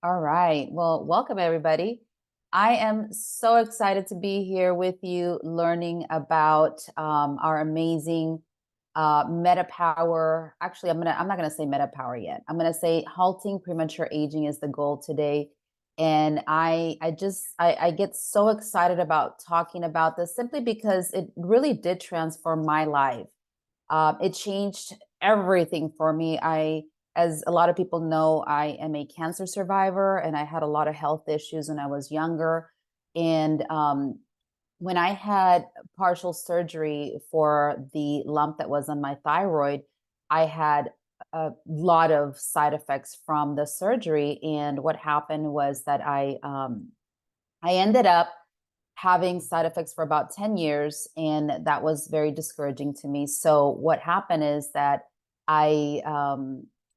All right. Well, welcome everybody. I am so excited to be here with you learning about our amazing MetaPWR. Actually, I'm not gonna say MetaPWR yet. I'm gonna say halting premature aging is the goal today. And I get so excited about talking about this simply because it really did transform my life. It changed everything for me. As a lot of people know, I am a cancer survivor and I had a lot of health issues when I was younger. And when I had partial surgery for the lump that was on my thyroid, I had a lot of side effects from the surgery. And what happened was that I ended up having side effects for about 10 years, and that was very discouraging to me. So what happened is that I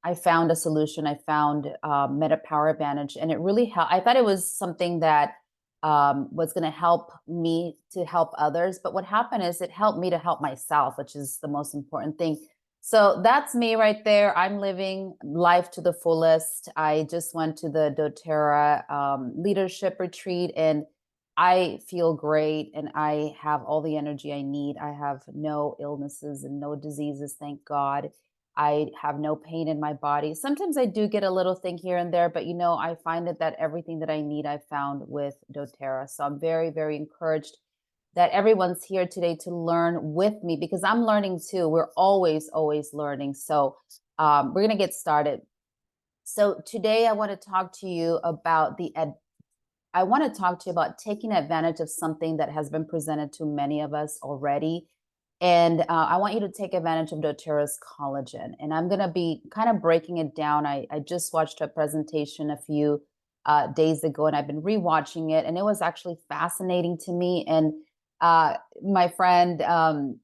I found a solution. I found MetaPWR Advantage, and it really helped. I thought it was something that was going to help me to help others, but what happened is it helped me to help myself, which is the most important thing. So that's me right there. I'm living life to the fullest. I just went to the Dōterra leadership retreat, and I feel great and I have all the energy I need. I have no illnesses and no diseases, thank God. I have no pain in my body. Sometimes I do get a little thing here and there, but I find that everything that I need I found with doTERRA. So I'm very, very encouraged that everyone's here today to learn with me because I'm learning too. We're always, always learning. So we're going to get started. So today I want to talk to you about I want to talk to you about taking advantage of something that has been presented to many of us already. And I want you to take advantage of doTERRA's collagen. And I'm going to be kind of breaking it down. I just watched a presentation a few days ago, and I've been rewatching it. And it was actually fascinating to me. And my friend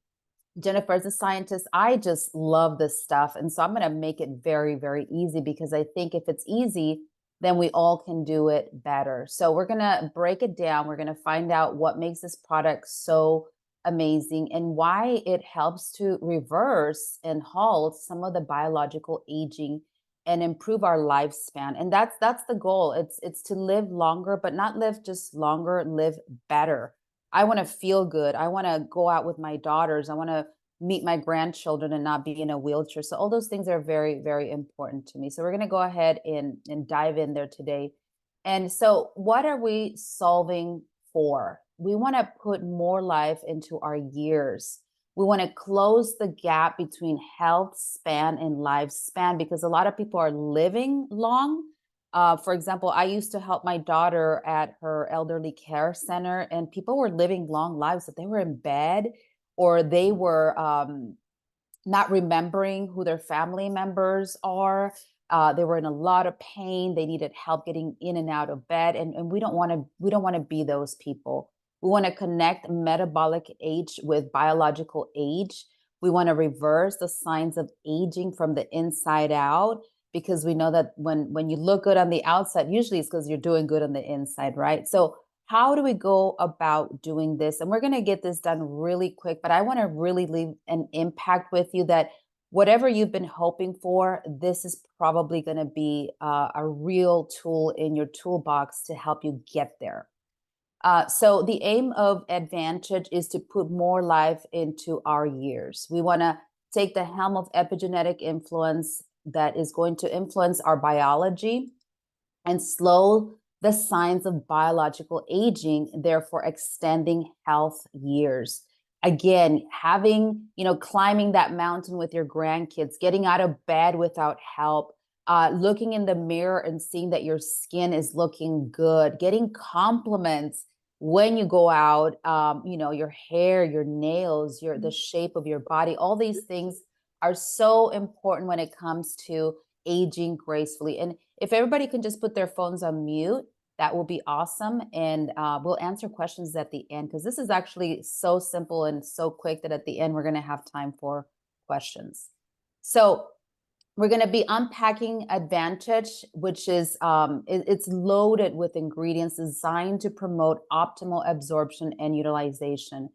Jennifer is a scientist. I just love this stuff. And so I'm going to make it very, very easy because I think if it's easy, then we all can do it better. So we're going to break it down. We're going to find out what makes this product so amazing and why it helps to reverse and halt some of the biological aging and improve our lifespan. And that's the goal. It's to live longer, but not live just longer, live better. I want to feel good. I want to go out with my daughters. I want to meet my grandchildren and not be in a wheelchair. So all those things are very, very important to me. So we're going to go ahead and dive in there today. And so what are we solving for? We want to put more life into our years. We want to close the gap between health span and lifespan because a lot of people are living long. For example, I used to help my daughter at her elderly care center, and people were living long lives, but they were in bed or they were not remembering who their family members are. They were in a lot of pain. They needed help getting in and out of bed, and we don't want to be those people. We want to connect metabolic age with biological age. We want to reverse the signs of aging from the inside out because we know that when you look good on the outside, usually it's because you're doing good on the inside, right? So how do we go about doing this? And we're going to get this done really quick, but I want to really leave an impact with you that whatever you've been hoping for, this is probably going to be a real tool in your toolbox to help you get there. So the aim of Advantage is to put more life into our years. We want to take the helm of epigenetic influence that is going to influence our biology and slow the signs of biological aging, therefore extending health years. Again, climbing that mountain with your grandkids, getting out of bed without help, looking in the mirror and seeing that your skin is looking good, getting compliments when you go out, your hair, your nails, the shape of your body, all these things are so important when it comes to aging gracefully. And if everybody can just put their phones on mute, that will be awesome. And we'll answer questions at the end because this is actually so simple and so quick that at the end, we're going to have time for questions. So we're going to be unpacking Advantage, which is it's loaded with ingredients designed to promote optimal absorption and utilization.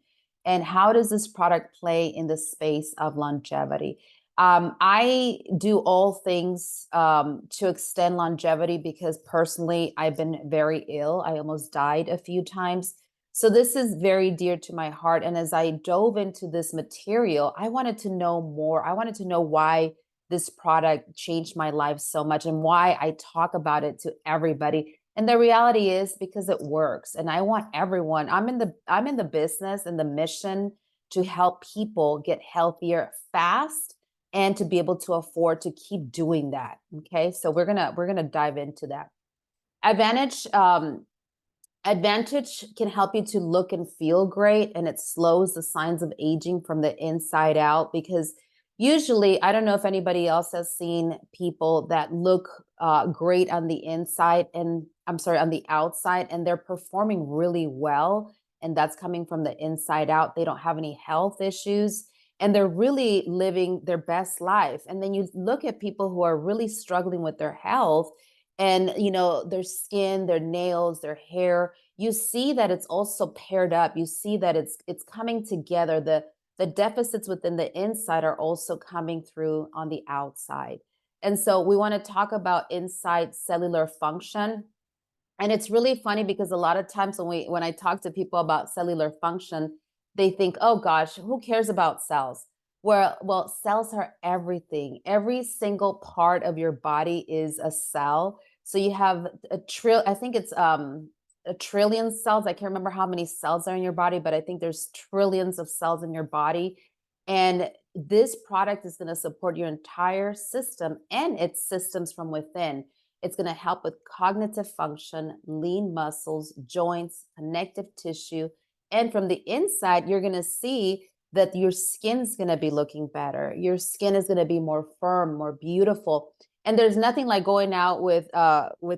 And how does this product play in the space of longevity? I do all things to extend longevity because personally I've been very ill. I almost died a few times. So this is very dear to my heart. And as I dove into this material, I wanted to know more. I wanted to know why this product changed my life so much and why I talk about it to everybody. And the reality is because it works. And I want everyone, I'm in the business and the mission to help people get healthier fast and to be able to afford to keep doing that. Okay, so we're gonna dive into that. Advantage Advantage can help you to look and feel great, and it slows the signs of aging from the inside out. Because usually, I don't know if anybody else has seen people that look great on the inside, and I'm sorry, on the outside, and they're performing really well, and that's coming from the inside out. They don't have any health issues, and they're really living their best life. And then you look at people who are really struggling with their health, and their skin, their nails, their hair, you see that it's also paired up. You see that it's coming together. The deficits within the inside are also coming through on the outside. And so we want to talk about inside cellular function. And it's really funny because a lot of times when I talk to people about cellular function, they think, "Oh gosh, who cares about cells?" Well, cells are everything. Every single part of your body is a cell. So you have I think it's a trillion cells. I can't remember how many cells are in your body, but I think there's trillions of cells in your body. And this product is going to support your entire system and its systems from within. It's going to help with cognitive function, lean muscles, joints, connective tissue. And from the inside, you're going to see that your skin's going to be looking better. Your skin is going to be more firm, more beautiful. And there's nothing like going out with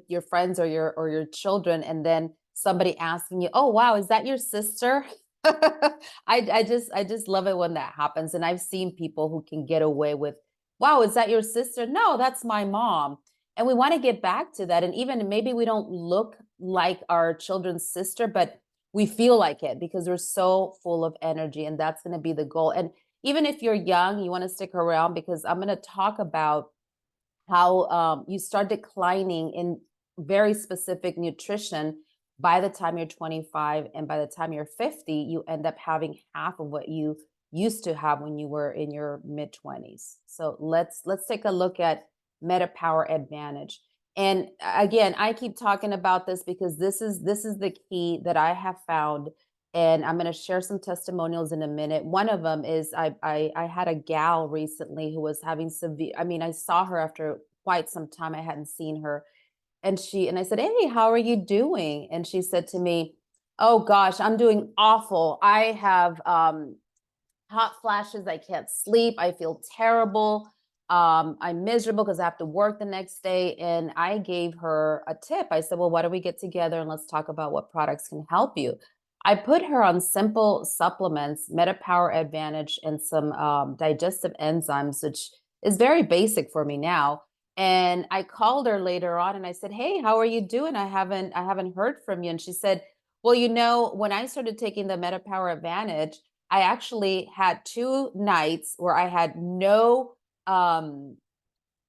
your friends or your children and then somebody asking you, "Oh, wow, is that your sister?" I just love it when that happens. And I've seen people who can get away with, "Wow, is that your sister?" "No, that's my mom." And we want to get back to that. And even maybe we don't look like our children's sister, but we feel like it because we're so full of energy. And that's going to be the goal. And even if you're young, you want to stick around because I'm going to talk about how you start declining in very specific nutrition by the time you're 25, and by the time you're 50 you end up having half of what you used to have when you were in your mid 20s. So let's take a look at MetaPWR Advantage. And again, I keep talking about this because this is the key that I have found, and I'm going to share some testimonials in a minute. One of them is I had a gal recently who was having severe, I mean, I saw her after quite some time. I hadn't seen her. And I said, "Hey, how are you doing?" And she said to me, "Oh gosh, I'm doing awful. I have hot flashes. I can't sleep. I feel terrible. I'm miserable because I have to work the next day." And I gave her a tip. I said, "Well, why don't we get together and let's talk about what products can help you?" I put her on simple supplements, MetaPWR Advantage, and some digestive enzymes, which is very basic for me now. And I called her later on and I said, "Hey, how are you doing? I haven't heard from you." And she said, "Well, when I started taking the MetaPWR Advantage, I actually had 2 nights where I had um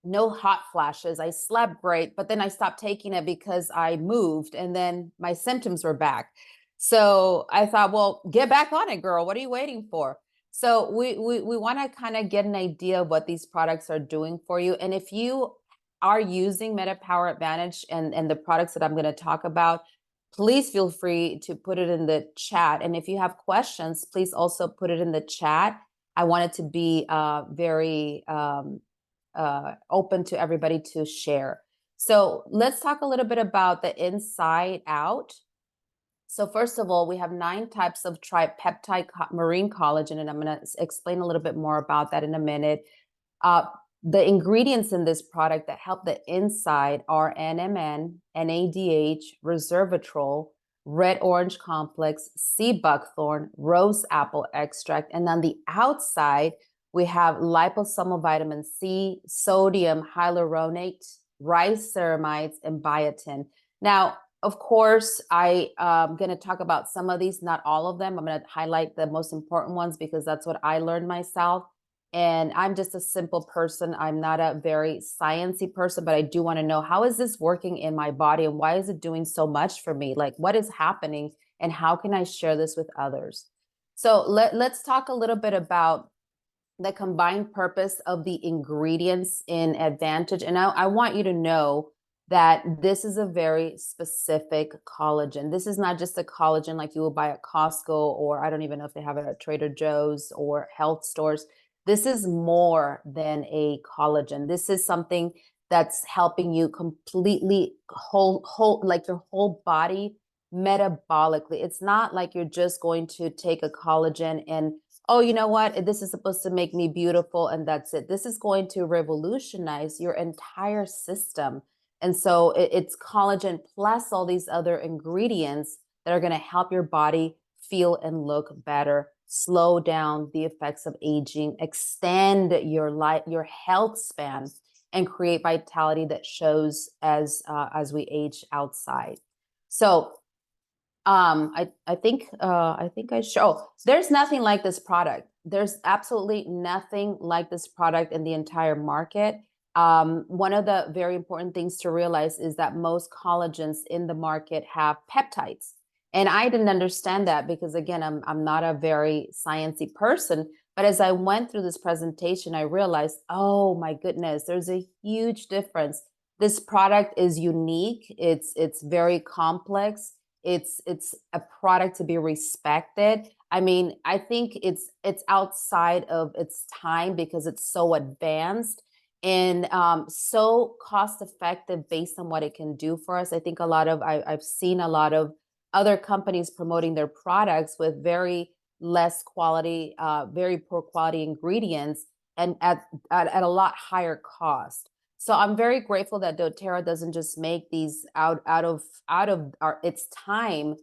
no hot flashes. I slept great, but then I stopped taking it because I moved and then my symptoms were back." So I thought, well, get back on it, girl. What are you waiting for? So we want to kind of get an idea of what these products are doing for you. And if you are using MetaPWR Advantage and the products that I'm going to talk about, please feel free to put it in the chat. And if you have questions, please also put it in the chat. I want it to be very open to everybody to share. So let's talk a little bit about the inside out. So first of all, we have 9 types of tripeptide marine collagen, and I'm going to explain a little bit more about that in a minute. Uh, the ingredients in this product that help the inside are NMN, NADH, resveratrol, red orange complex, sea buckthorn, rose apple extract. And on the outside, we have liposomal vitamin C, sodium hyaluronate, rice ceramides, and biotin. Now, of course, I am going to talk about some of these, not all of them. I'm going to highlight the most important ones because that's what I learned myself. And I'm just a simple person. I'm not a very sciencey person, but I do want to know, how is this working in my body and why is it doing so much for me? Like, what is happening and how can I share this with others? So let's talk a little bit about the combined purpose of the ingredients in Advantage. And I want you to know that this is a very specific collagen. This is not just a collagen like you will buy at Costco, or I don't even know if they have it at Trader Joe's or health stores. This is more than a collagen. This is something that's helping you completely whole like your whole body metabolically. It's not like you're just going to take a collagen and, oh, you know what? This is supposed to make me beautiful and that's it. This is going to revolutionize your entire system. And so it's collagen plus all these other ingredients that are going to help your body feel and look better, slow down the effects of aging, extend your life, your health span, and create vitality that shows as we age outside. So I think I show, oh, there's nothing like this product. There's absolutely nothing like this product in the entire market. One of the very important things to realize is that most collagens in the market have peptides. And I didn't understand that because, again, I'm not a very sciencey person. But as I went through this presentation, I realized, oh my goodness, there's a huge difference. This product is unique. It's very complex. It's a product to be respected. I mean, I think it's outside of its time because it's so advanced and so cost effective based on what it can do for us. I think I've seen a lot of other companies promoting their products with very less quality, very poor quality ingredients, and at a lot higher cost. So I'm very grateful that Dōterra doesn't just make these out of its time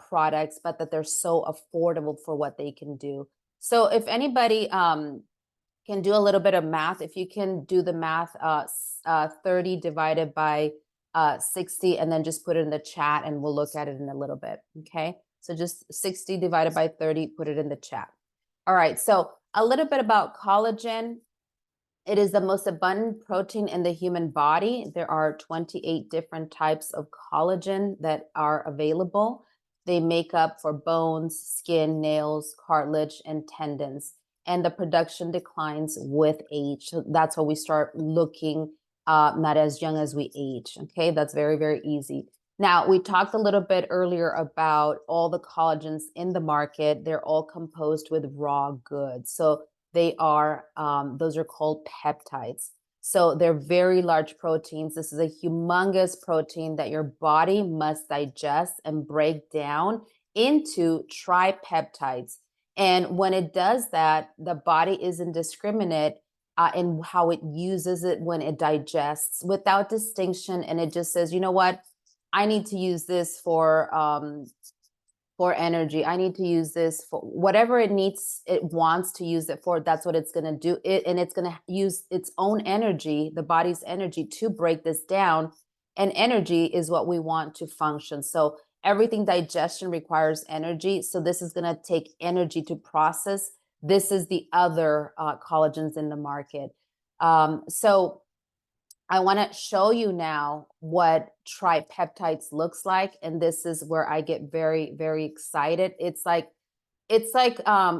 products, but that they're so affordable for what they can do. So if anybody can do a little bit of math, if you can do the math, 30 divided by 60, and then just put it in the chat, and we'll look at it in a little bit. Okay, so just 60 divided by 30, put it in the chat. All right, so a little bit about collagen. It is the most abundant protein in the human body. There are 28 different types of collagen that are available. They make up for bones, skin, nails, cartilage, and tendons. And the production declines with age. So that's why we start looking not as young as we age. Okay, that's very, very easy. Now, we talked a little bit earlier about all the collagens in the market. They're all composed with raw goods. So those are called peptides. So they're very large proteins. This is a humongous protein that your body must digest and break down into tripeptides. And when it does that, the body is indiscriminate in how it uses it when it digests without distinction. And it just says, you know what? I need to use this for energy. I need to use this for whatever it wants to use it for. That's what it's going to do. And it's going to use its own energy, the body's energy, to break this down. And energy is what we want to function. So everything digestion requires energy. So this is going to take energy to process. This is the other collagens in the market. So I want to show you now what tripeptides looks like. And this is where I get very, very excited. It's like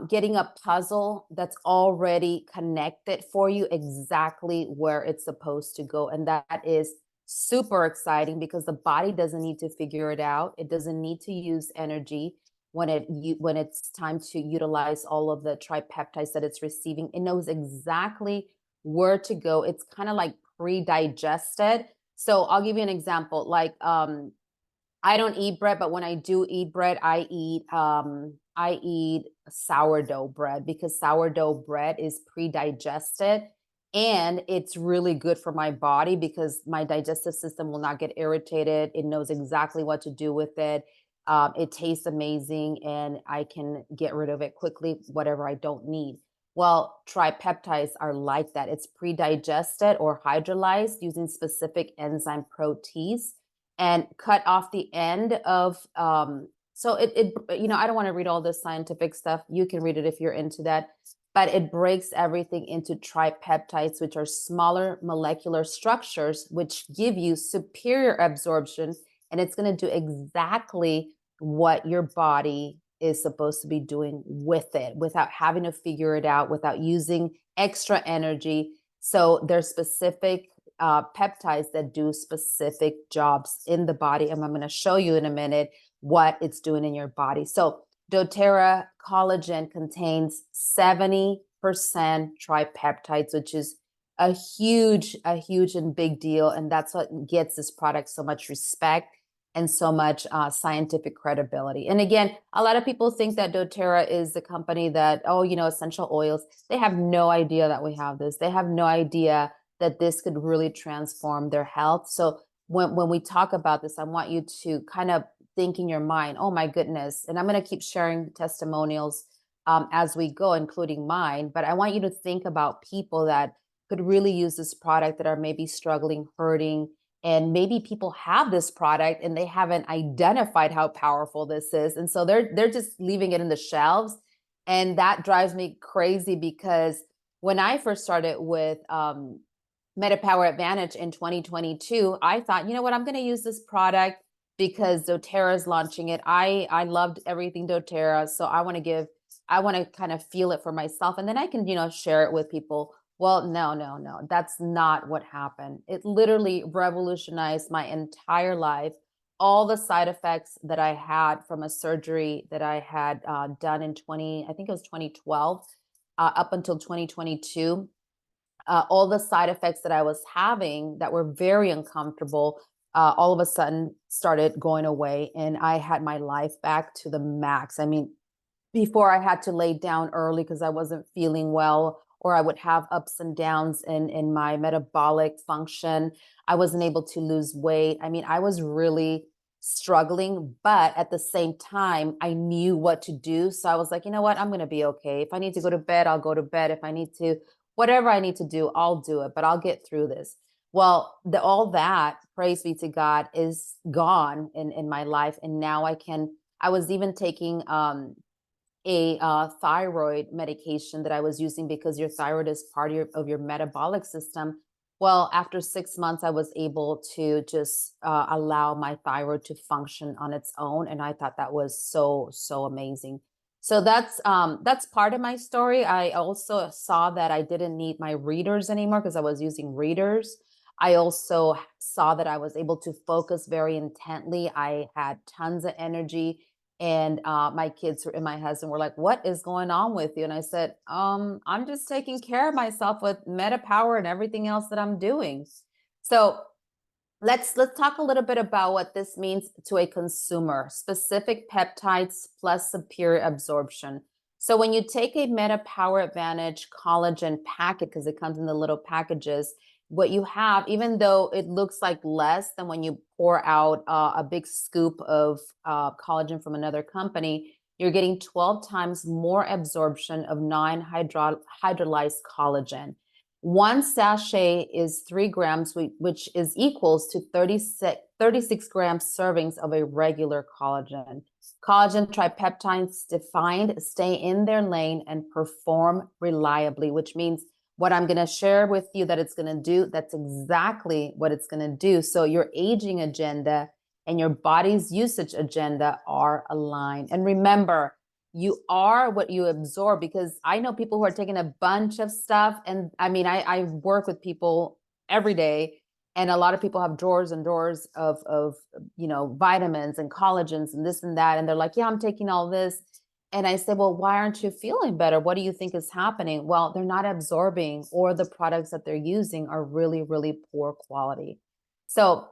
getting a puzzle that's already connected for you exactly where it's supposed to go. And that is super exciting because the body doesn't need to figure it out. It doesn't need to use energy when it's time to utilize all of the tripeptides that it's receiving. It knows exactly where to go. It's kind of like pre-digested. So I'll give you an example. Like I don't eat bread, but when I do eat bread, I eat sourdough bread because sourdough bread is pre-digested and it's really good for my body because my digestive system will not get irritated. It knows exactly what to do with it. It tastes amazing and I can get rid of it quickly, whatever I don't need. Well, tripeptides are like that. It's pre-digested or hydrolyzed using specific enzyme protease and cut off the end of so I don't want to read all this scientific stuff. You can read it if you're into that. but it breaks everything into tripeptides, which are smaller molecular structures, which give you superior absorption. And it's going to do exactly what your body is supposed to be doing with it without having to figure it out, without using extra energy. So there's specific peptides that do specific jobs in the body. And I'm going to show you in a minute what it's doing in your body. So Dōterra collagen contains 70% tripeptides, which is a huge and big deal. And that's what gets this product so much respect and so much scientific credibility. And again, a lot of people think that Dōterra is the company that, oh, you know, essential oils. They have no idea that we have this. They have no idea that this could really transform their health. So when we talk about this, I want you to kind of think in your mind, oh my goodness. And I'm going to keep sharing testimonials as we go, including mine. But I want you to think about people that could really use this product, that are maybe struggling, hurting, and maybe people have this product and they haven't identified how powerful this is. And so they're just leaving it in the shelves. And that drives me crazy, because when I first started with MetaPWR Advantage in 2022, I thought, you know what, I'm going to use this product because Dōterra is launching it. I loved everything Dōterra, so I want to kind of feel it for myself, and then I can, you know, share it with people. Well, no, that's not what happened. It literally revolutionized my entire life. All the side effects that I had from a surgery that I had done in I think it was 2012, up until 2022. All the side effects that I was having that were very uncomfortable, all of a sudden started going away, and I had my life back to the max. I mean, before I had to lay down early because I wasn't feeling well, or I would have ups and downs in my metabolic function. I wasn't able to lose weight. I mean, I was really struggling, but at the same time, I knew what to do. So I was like, you know what? I'm going to be okay. If I need to go to bed, I'll go to bed. If I need to, whatever I need to do, I'll do it, but I'll get through this. Well, all that, praise be to God, is gone in my life. And now I was even taking a thyroid medication that I was using, because your thyroid is part of your metabolic system. Well, after 6 months, I was able to just allow my thyroid to function on its own, and I thought that was so amazing. So that's part of my story. I also saw that I didn't need my readers anymore because I was using readers. I also saw that I was able to focus very intently. I had tons of energy. And my kids and my husband were like, "What is going on with you?" And I said, I'm just taking care of myself with MetaPWR and everything else that I'm doing." So let's talk a little bit about what this means to a consumer. Specific peptides plus superior absorption. So when you take a MetaPWR Advantage collagen packet, because it comes in the little packages, what you have, even though it looks like less than when you pour out a big scoop of collagen from another company, you're getting 12 times more absorption of non-hydrolyzed collagen. One sachet is 3 grams, which is equals to 36 grams servings of a regular collagen. Collagen tripeptides defined stay in their lane and perform reliably, which means what I'm going to share with you that it's going to do, that's exactly what it's going to do. So your aging agenda and your body's usage agenda are aligned. And remember, you are what you absorb, because I know people who are taking a bunch of stuff. And I mean, I work with people every day, and a lot of people have drawers and drawers of you know, vitamins and collagens and this and that. And they're like, yeah, I'm taking all this. And I said, well, why aren't you feeling better? What do you think is happening? Well, they're not absorbing, or the products that they're using are really poor quality. So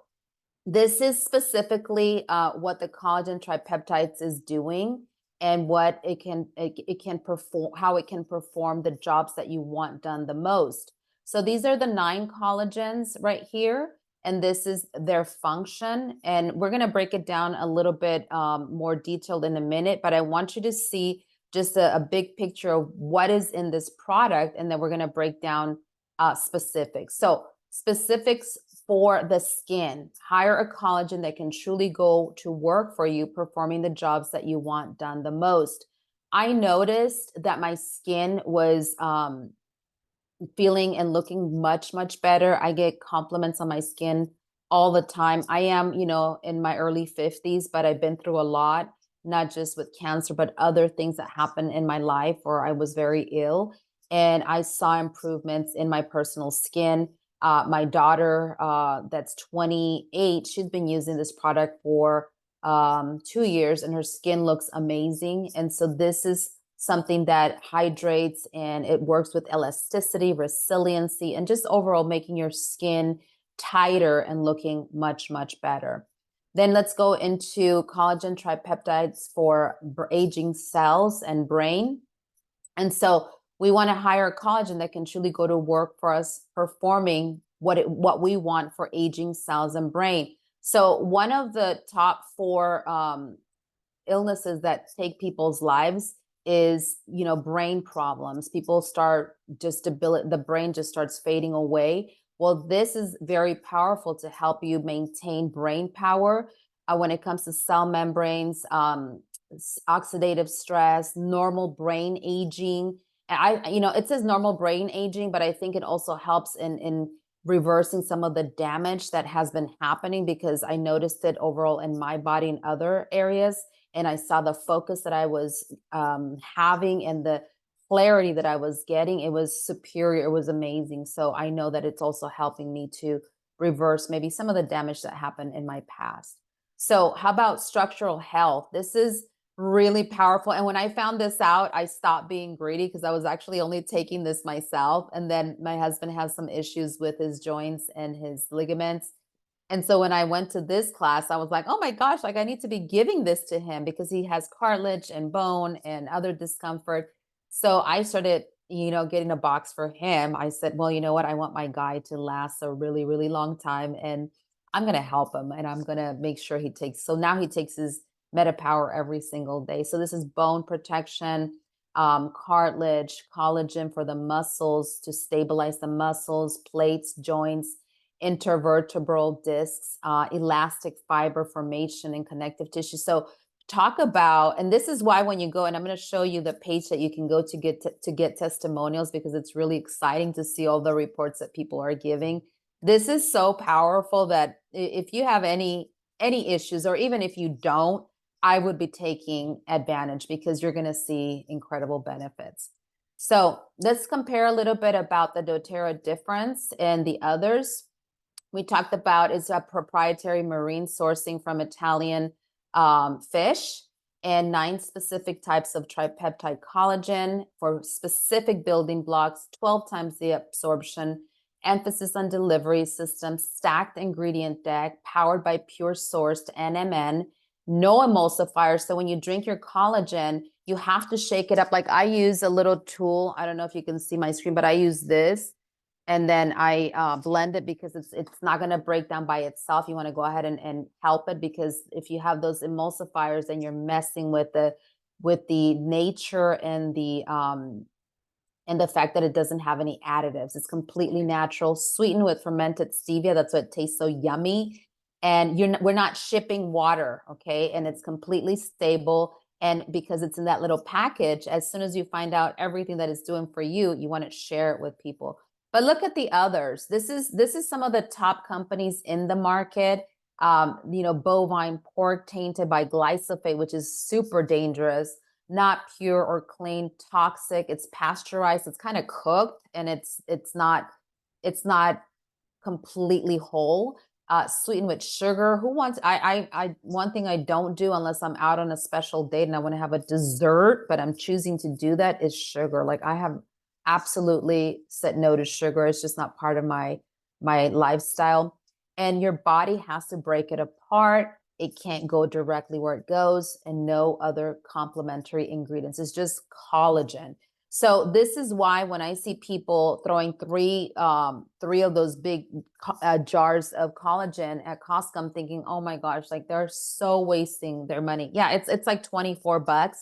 this is specifically what the collagen tripeptides is doing, and what it can perform, how it can perform the jobs that you want done the most. So these are the 9 collagens right here, and this is their function. And we're going to break it down a little bit more detailed in a minute, but I want you to see just a big picture of what is in this product, and then we're going to break down specifics. So specifics for the skin: hire a collagen that can truly go to work for you, performing the jobs that you want done the most. I noticed that my skin was feeling and looking much, much better. I get compliments on my skin all the time. I am, in my early 50s, but I've been through a lot, not just with cancer, but other things that happened in my life where I was very ill. And I saw improvements in my personal skin. My daughter, that's 28, she's been using this product for 2 years, and her skin looks amazing. And so this is something that hydrates, and it works with elasticity, resiliency, and just overall making your skin tighter and looking much, much better. Then let's go into collagen tripeptides for aging cells and brain. And so we want to hire collagen that can truly go to work for us, performing what we want for aging cells and brain. So one of the top four illnesses that take people's lives is, brain problems. People start just the brain just starts fading away. Well, this is very powerful to help you maintain brain power when it comes to cell membranes, oxidative stress, normal brain aging. And it says normal brain aging, but I think it also helps in reversing some of the damage that has been happening, because I noticed it overall in my body and other areas. And I saw the focus that I was having and the clarity that I was getting. It was superior. It was amazing. So I know that it's also helping me to reverse maybe some of the damage that happened in my past. So how about structural health? This is really powerful. And when I found this out, I stopped being greedy, because I was actually only taking this myself. And then my husband has some issues with his joints and his ligaments. And so when I went to this class, I was like, oh my gosh, like I need to be giving this to him, because he has cartilage and bone and other discomfort. So I started, getting a box for him. I said, well, you know what? I want my guy to last a really, really long time. And I'm going to help him, and I'm going to make sure he takes. So now he takes his MetaPWR every single day. So this is bone protection, cartilage, collagen for the muscles to stabilize the muscles, plates, joints, intervertebral discs, elastic fiber formation and connective tissue. So talk about, and this is why when you go, and I'm going to show you the page that you can go to get testimonials, because it's really exciting to see all the reports that people are giving. This is so powerful that if you have any issues, or even if you don't, I would be taking advantage, because you're going to see incredible benefits. So let's compare a little bit about the Dōterra difference and the others. We talked about is a proprietary marine sourcing from Italian fish, and 9 specific types of tripeptide collagen for specific building blocks, 12 times the absorption, emphasis on delivery systems, stacked ingredient deck, powered by pure sourced NMN, no emulsifiers. So when you drink your collagen, you have to shake it up. Like I use a little tool. I don't know if you can see my screen, but I use this. And then I blend it, because it's not going to break down by itself. You want to go ahead and help it, because if you have those emulsifiers, then you're messing with the nature and the fact that it doesn't have any additives. It's completely natural, sweetened with fermented stevia. That's what tastes so yummy. And we're not shipping water, okay? And it's completely stable. And because it's in that little package, as soon as you find out everything that it's doing for you, you want to share it with people. But look at the others. This is some of the top companies in the market. Bovine pork tainted by glyphosate, which is super dangerous, not pure or clean, toxic. It's pasteurized. It's kind of cooked, and it's not completely whole. Sweetened with sugar. Who wants? I one thing I don't do unless I'm out on a special date and I want to have a dessert, but I'm choosing to do that, is sugar. Like I have absolutely said no to sugar. It's just not part of my lifestyle. And your body has to break it apart. It can't go directly where it goes, and no other complementary ingredients. It's just collagen. So this is why when I see people throwing three of those big jars of collagen at Costco, I'm thinking, oh my gosh, like they're so wasting their money. Yeah, it's like $24,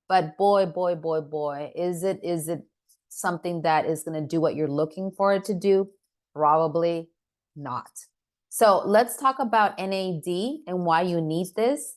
but boy, is it something that is going to do what you're looking for it to do? Probably not. So let's talk about NAD and why you need this.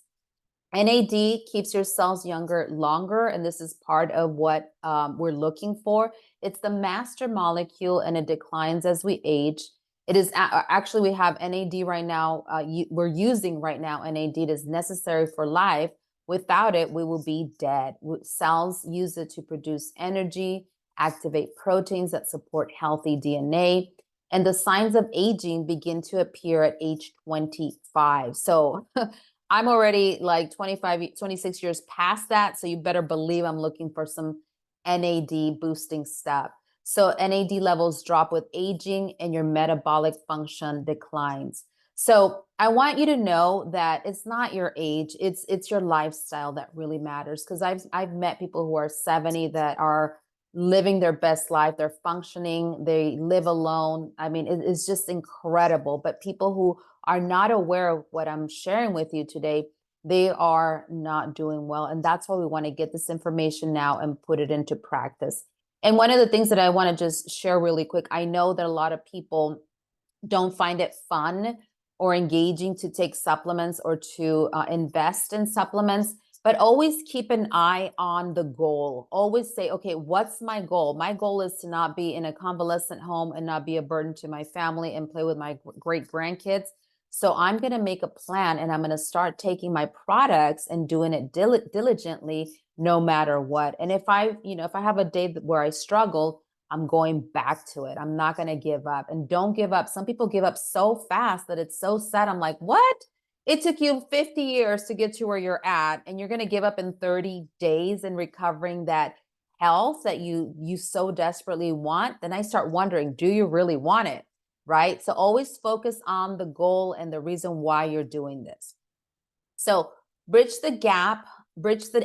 NAD keeps your cells younger longer, and this is part of what we're looking for. It's the master molecule, and it declines as we age. It is actually, we have NAD right now. We're using right now NAD. It is necessary for life. Without it, we will be dead. Cells use it to produce energy, activate proteins that support healthy DNA, and the signs of aging begin to appear at age 25. So I'm already like 25, 26 years past that. So you better believe I'm looking for some NAD boosting stuff. So NAD levels drop with aging and your metabolic function declines. So I want you to know that it's not your age, it's your lifestyle that really matters. Because I've met people who are 70 that are living their best life, they're functioning, they live alone. I mean, it's just incredible. But people who are not aware of what I'm sharing with you today, they are not doing well. And that's why we want to get this information now and put it into practice. And one of the things that I want to just share really quick, I know that a lot of people don't find it fun or engaging to take supplements or to invest in supplements, but always keep an eye on the goal. Always say, okay, what's my goal? My goal is to not be in a convalescent home and not be a burden to my family and play with my great grandkids. So I'm going to make a plan, and I'm going to start taking my products and doing it diligently no matter what. And if I have a day where I struggle, I'm going back to it. I'm not going to give up. And don't give up. Some people give up so fast that it's so sad. I'm like, what? It took you 50 years to get to where you're at, and you're going to give up in 30 days in recovering that health that you so desperately want. Then I start wondering, do you really want it? Right? So always focus on the goal and the reason why you're doing this. So bridge the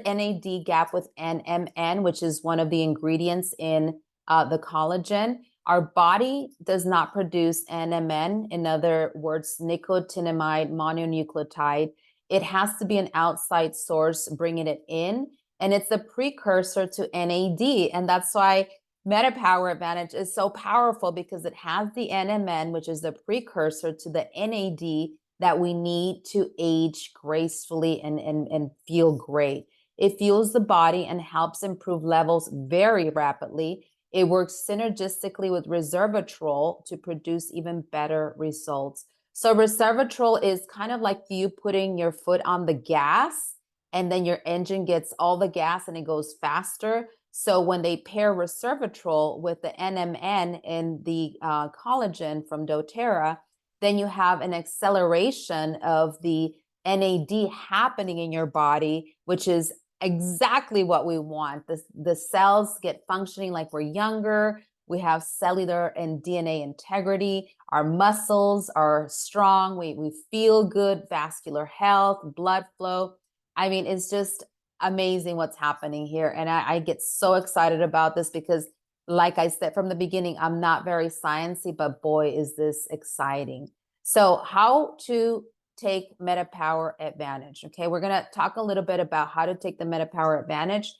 NAD gap with NMN, which is one of the ingredients in the collagen. Our body does not produce NMN, in other words, nicotinamide mononucleotide. It has to be an outside source bringing it in, and it's a precursor to NAD. And that's why MetaPWR Advantage is so powerful, because it has the NMN, which is the precursor to the NAD that we need to age gracefully and feel great. It fuels the body and helps improve levels very rapidly. It works synergistically with resveratrol to produce even better results. So resveratrol is kind of like you putting your foot on the gas, and then your engine gets all the gas and it goes faster. So when they pair resveratrol with the NMN in the collagen from Dōterra, then you have an acceleration of the NAD happening in your body, which is exactly what we want. The cells get functioning like we're younger. We have cellular and DNA integrity. Our muscles are strong. We feel good, vascular health, blood flow. I mean, it's just amazing what's happening here. And I get so excited about this because, like I said from the beginning, I'm not very sciencey, but boy, is this exciting. So how to take MetaPWR Advantage. Okay, we're going to talk a little bit about how to take the MetaPWR Advantage.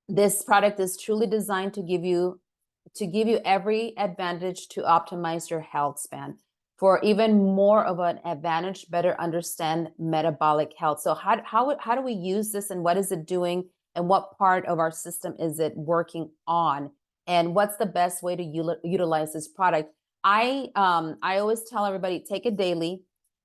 This product is truly designed to give you every advantage to optimize your health span. For even more of an advantage, better understand metabolic health. So how do we use this, and what is it doing, and what part of our system is it working on, and what's the best way to utilize this product? I always tell everybody, take it daily.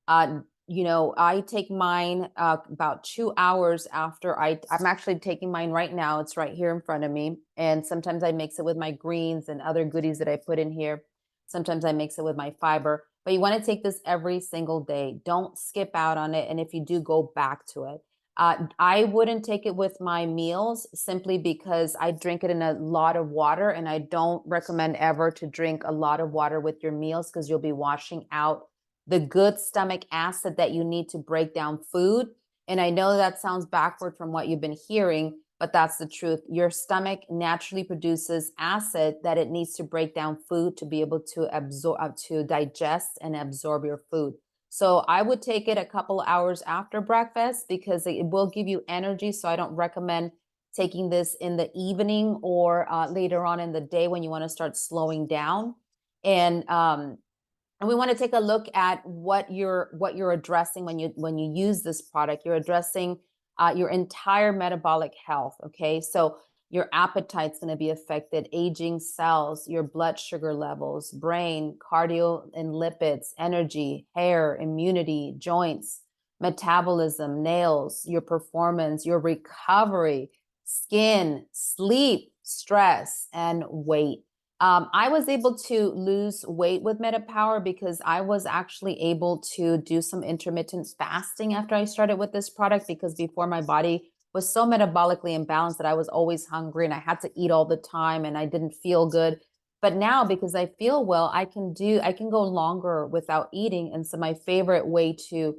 I take mine about 2 hours after I'm actually taking mine right now. It's right here in front of me. And sometimes I mix it with my greens and other goodies that I put in here. Sometimes I mix it with my fiber. But you want to take this every single day. Don't skip out on it. And if you do, go back to it. I wouldn't take it with my meals, simply because I drink it in a lot of water, and I don't recommend ever to drink a lot of water with your meals, because you'll be washing out the good stomach acid that you need to break down food. And I know that sounds backward from what you've been hearing, but that's the truth. Your stomach naturally produces acid that it needs to break down food to be able to absorb, to digest and absorb your food. So I would take it a couple hours after breakfast, because it will give you energy. So I don't recommend taking this in the evening or later on in the day when you want to start slowing down. And And we want to take a look at what you're addressing when you use this product. You're addressing your entire metabolic health. Okay, so your appetite's going to be affected, aging cells, your blood sugar levels, brain, cardio and lipids, energy, hair, immunity, joints, metabolism, nails, your performance, your recovery, skin, sleep, stress, and weight. I was able to lose weight with MetaPWR because I was actually able to do some intermittent fasting after I started with this product, because before my body was so metabolically imbalanced that I was always hungry and I had to eat all the time and I didn't feel good. But now, because I feel well, I can go longer without eating. And so my favorite way to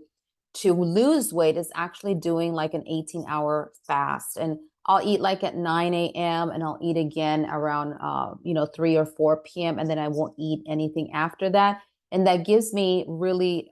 lose weight is actually doing like an 18-hour fast. And I'll eat like at 9 a.m. and I'll eat again around 3 or 4 p.m. and then I won't eat anything after that. And that gives me really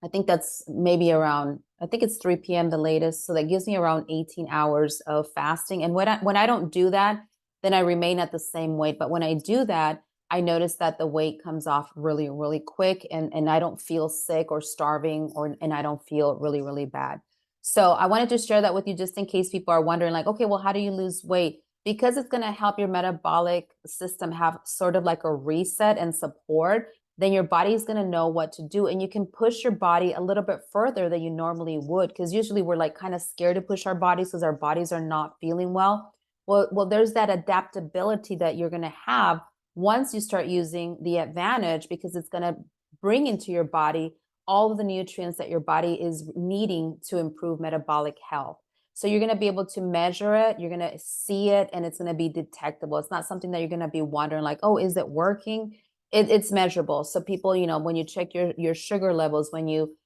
I think that's maybe around, I think it's 3 p.m. the latest. So that gives me around 18 hours of fasting. And when I don't do that, then I remain at the same weight. But when I do that, I notice that the weight comes off really, really quick, and I don't feel sick or starving, and I don't feel really, really bad. So I wanted to share that with you just in case people are wondering, like, okay, well, how do you lose weight? Because it's going to help your metabolic system have sort of like a reset and support, then your body is going to know what to do. And you can push your body a little bit further than you normally would, because usually we're like kind of scared to push our bodies because our bodies are not feeling well. Well, there's that adaptability that you're going to have once you start using the Advantage, because it's going to bring into your body all of the nutrients that your body is needing to improve metabolic health. So you're going to be able to measure it, you're going to see it, and it's going to be detectable. It's not something that you're going to be wondering like, oh, is it working? It's measurable. So people, when you check your sugar levels, when you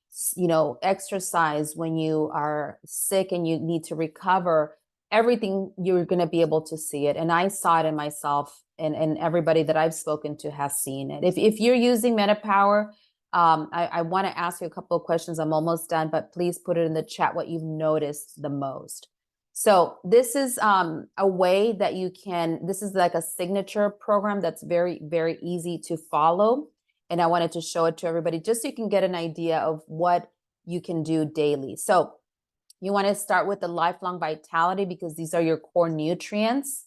exercise, when you are sick and you need to recover, everything, you're going to be able to see it. And I saw it in myself, and everybody that I've spoken to has seen it. If you're using MetaPWR, I want to ask you a couple of questions. I'm almost done, but please put it in the chat what you've noticed the most. So this is a way that this is like a signature program that's very, very easy to follow. And I wanted to show it to everybody just so you can get an idea of what you can do daily. So you want to start with the lifelong vitality, because these are your core nutrients.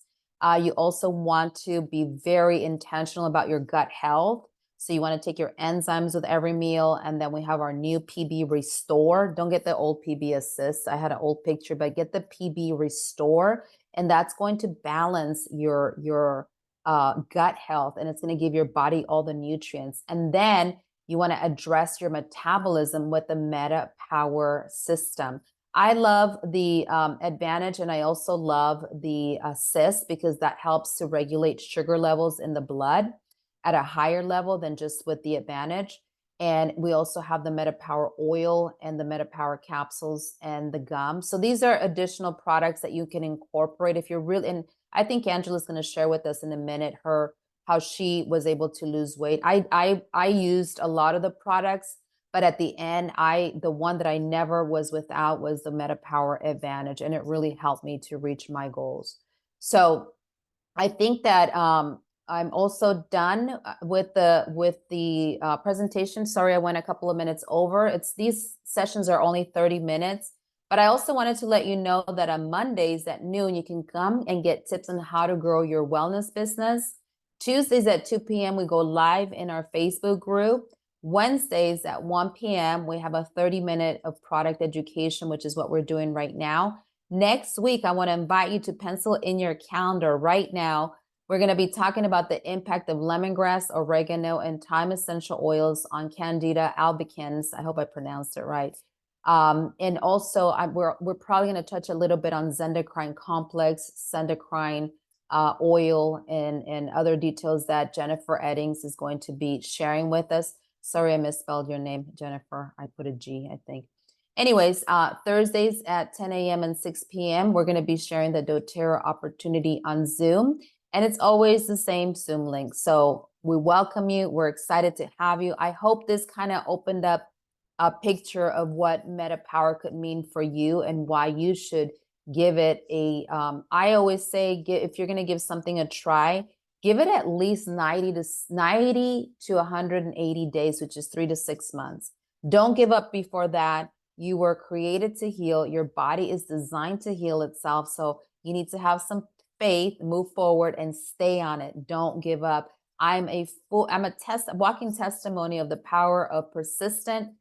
You also want to be very intentional about your gut health. So you want to take your enzymes with every meal. And then we have our new PB Restore. Don't get the old PB Assist. I had an old picture, but get the PB Restore. And that's going to balance your gut health. And it's going to give your body all the nutrients. And then you want to address your metabolism with the MetaPWR system. I love the Advantage, and I also love the Assist, because that helps to regulate sugar levels in the blood at a higher level than just with the Advantage. And we also have the MetaPWR oil and the MetaPWR capsules and the gum. So these are additional products that you can incorporate if you're really, and I think Angela's going to share with us in a minute how she was able to lose weight. I used a lot of the products, but at the end, the one that I never was without was the MetaPWR Advantage, and it really helped me to reach my goals. So I think that I'm also done with the presentation. Sorry, I went a couple of minutes over. These sessions are only 30 minutes, but I also wanted to let you know that on Mondays at noon, you can come and get tips on how to grow your wellness business. Tuesdays at 2 p.m., we go live in our Facebook group. Wednesdays at 1 p.m., we have a 30-minute of product education, which is what we're doing right now. Next week, I want to invite you to pencil in your calendar right now. We're going to be talking about the impact of lemongrass, oregano, and thyme essential oils on Candida albicans. I hope I pronounced it right. And also, we're probably going to touch a little bit on Zendocrine complex, Zendocrine oil, and other details that Jennifer Eddings is going to be sharing with us. Sorry, I misspelled your name, Jennifer. I put a G, I think. Anyways, Thursdays at 10 a.m. and 6 p.m., we're going to be sharing the Dōterra opportunity on Zoom. And it's always the same Zoom link. So we welcome you. We're excited to have you. I hope this kind of opened up a picture of what MetaPWR could mean for you and why you should give it I always say, if you're going to give something a try, give it at least 90 to 180 days, which is 3 to 6 months. Don't give up before that. You were created to heal. Your body is designed to heal itself. So you need to have some faith, move forward, and stay on it. Don't give up. I'm a walking testimony of the power of persistence,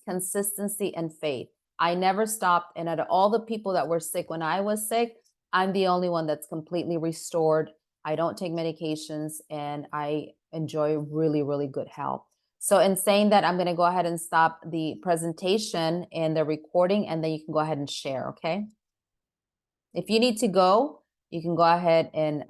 consistency, and faith. I never stopped. And out of all the people that were sick when I was sick, I'm the only one that's completely restored. I don't take medications, and I enjoy really, really good health. So in saying that, I'm going to go ahead and stop the presentation and the recording, and then you can go ahead and share, okay? If you need to go, you can go ahead and